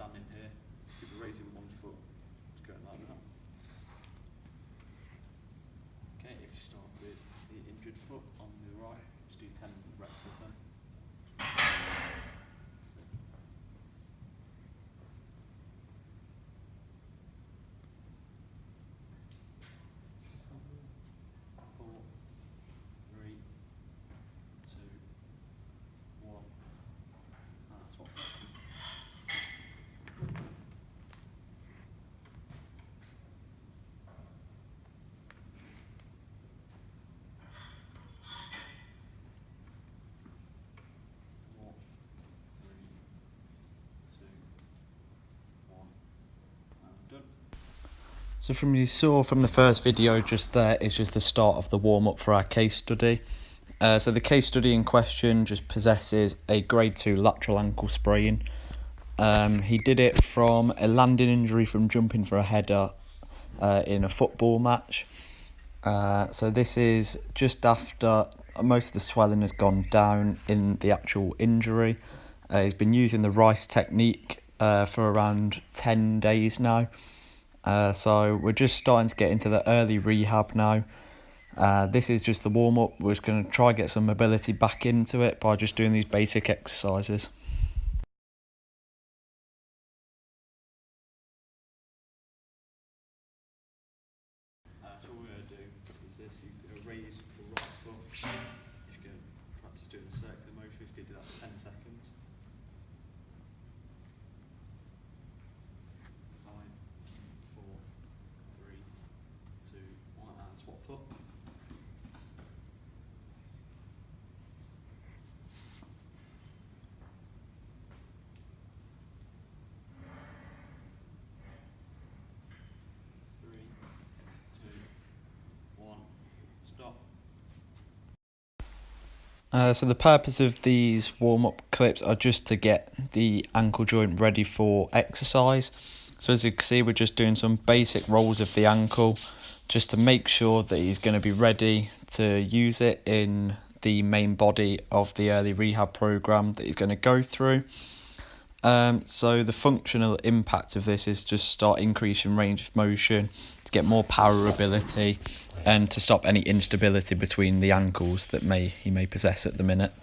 standing here, you'll be raising one foot, it's going like that. Okay, if you start with the injured foot on the right, just do 10 reps of them. So from you saw from the first video just there is just the start of the warm-up for our case study. So the case study in question just possesses a grade 2 lateral ankle sprain. He did it from a landing injury from jumping for a header in a football match. So this is just after most of the swelling has gone down in the actual injury. He's been using the Rice technique for around 10 days now. So we're just starting to get into the early rehab now. This is just the warm-up. We're just going to try get some mobility back into it by just doing these basic exercises. So what we're going to do is this, you're going to raise the right foot. You're going to practice doing the circular motion. You're going to do that for 10 seconds. 5, 4, 3, 2, 1, and swap foot. So the purpose of these warm-up clips are just to get the ankle joint ready for exercise. So as you can see, we're just doing some basic rolls of the ankle just to make sure that he's going to be ready to use it in the main body of the early rehab program that he's going to go through. So the functional impact of this is just start increasing range of motion to get more power ability and to stop any instability between the ankles that he may possess at the minute.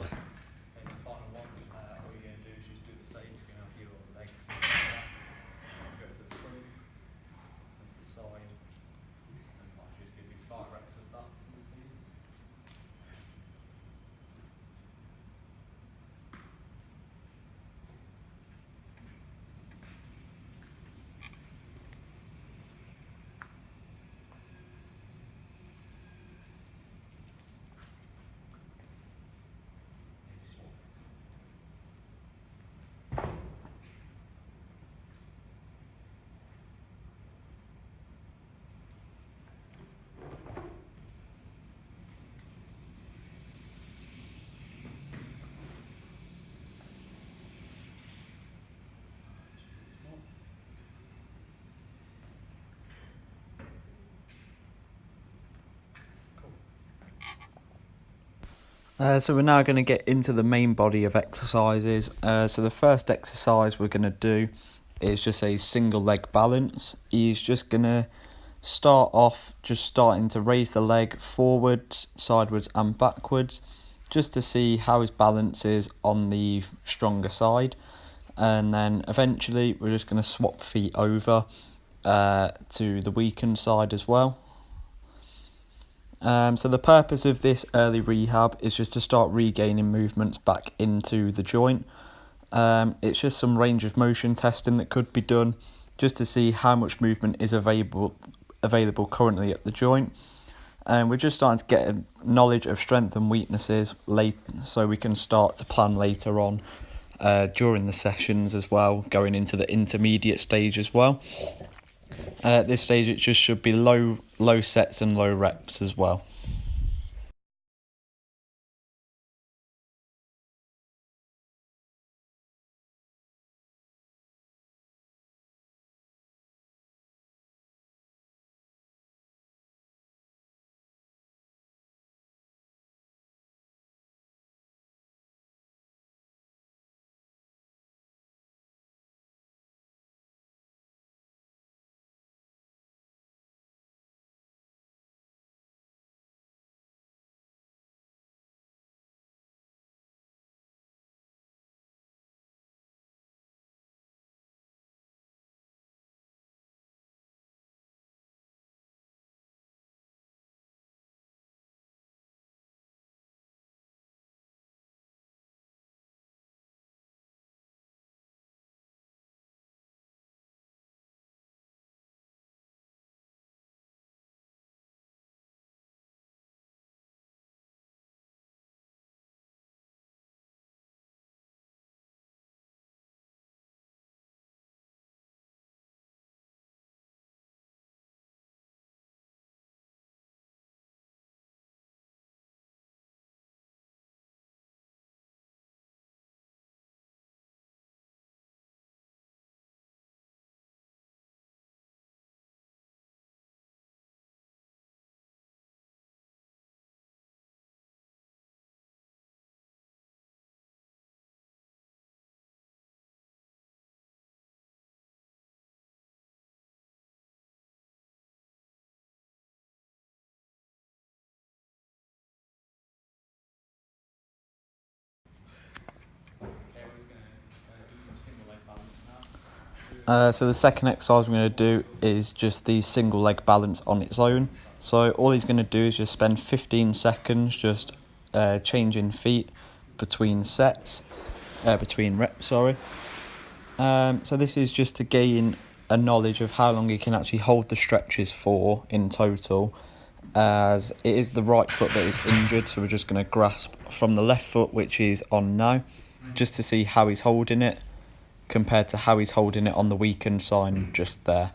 So we're now going to get into the main body of exercises. So the first exercise we're going to do is just a single leg balance. He's just going to start off just starting to raise the leg forwards, sideways and backwards just to see how his balance is on the stronger side. And then eventually we're just going to swap feet over to the weakened side as well. So the purpose of this early rehab is just to start regaining movements back into the joint. It's just some range of motion testing that could be done just to see how much movement is available currently at the joint. And we're just starting to get a knowledge of strength and weaknesses so we can start to plan later on during the sessions as well, going into the intermediate stage as well. At this stage it just should be low sets and low reps as well. So the second exercise we're going to do is just the single leg balance on its own. So all he's going to do is just spend 15 seconds just changing feet between reps, sorry. So this is just to gain a knowledge of how long he can actually hold the stretches for in total, as it is the right foot that is injured, so we're just going to grasp from the left foot, which is on now, just to see how he's holding it compared to how he's holding it on the weakened sign just there.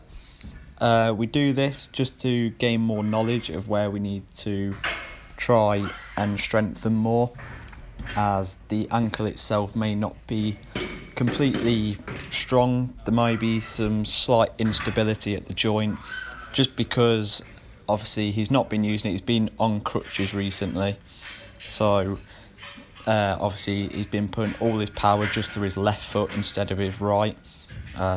We do this just to gain more knowledge of where we need to try and strengthen more, as the ankle itself may not be completely strong. There might be some slight instability at the joint, just because obviously he's not been using it, he's been on crutches recently, so obviously he's been putting all his power just through his left foot instead of his right,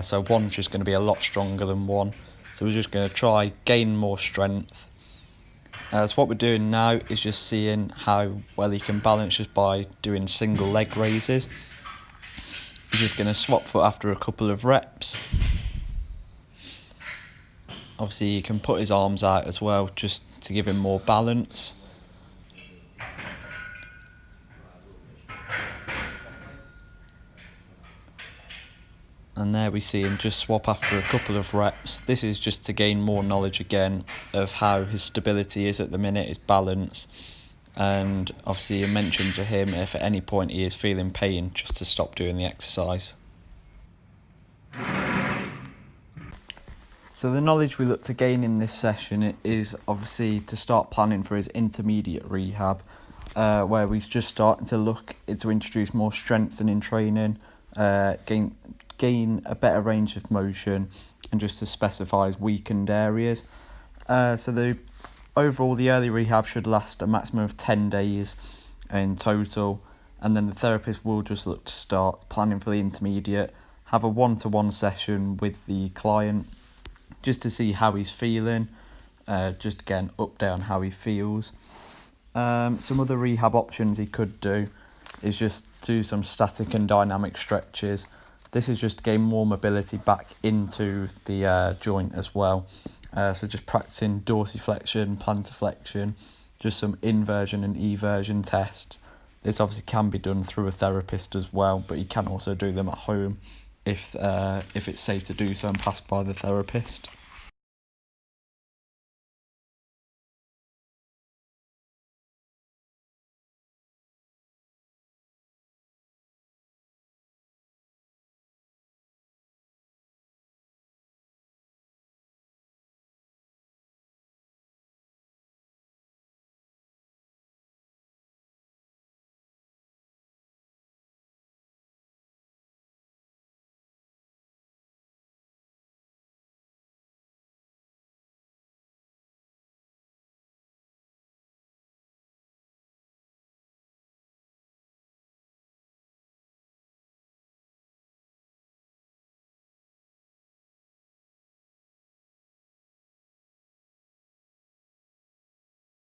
so one's just going to be a lot stronger than one, so we're just going to try gain more strength. So what we're doing now is just seeing how well he can balance just by doing single leg raises. He's just going to swap foot after a couple of reps. Obviously he can put his arms out as well just to give him more balance. And there we see him just swap after a couple of reps. This is just to gain more knowledge again of how his stability is at the minute, his balance. And obviously you mentioned to him if at any point he is feeling pain, just to stop doing the exercise. So the knowledge we look to gain in this session is obviously to start planning for his intermediate rehab, where we're just starting to look to introduce more strengthening training, gain a better range of motion, and just to specify his weakened areas. So the early rehab should last a maximum of 10 days in total, and then the therapist will just look to start planning for the intermediate, have a one-to-one session with the client just to see how he's feeling, just again update on how he feels. Some other rehab options he could do is just do some static and dynamic stretches. This is just to gain more mobility back into the joint as well. So just practicing dorsiflexion, plantarflexion, just some inversion and eversion tests. This obviously can be done through a therapist as well, but you can also do them at home if it's safe to do so and passed by the therapist.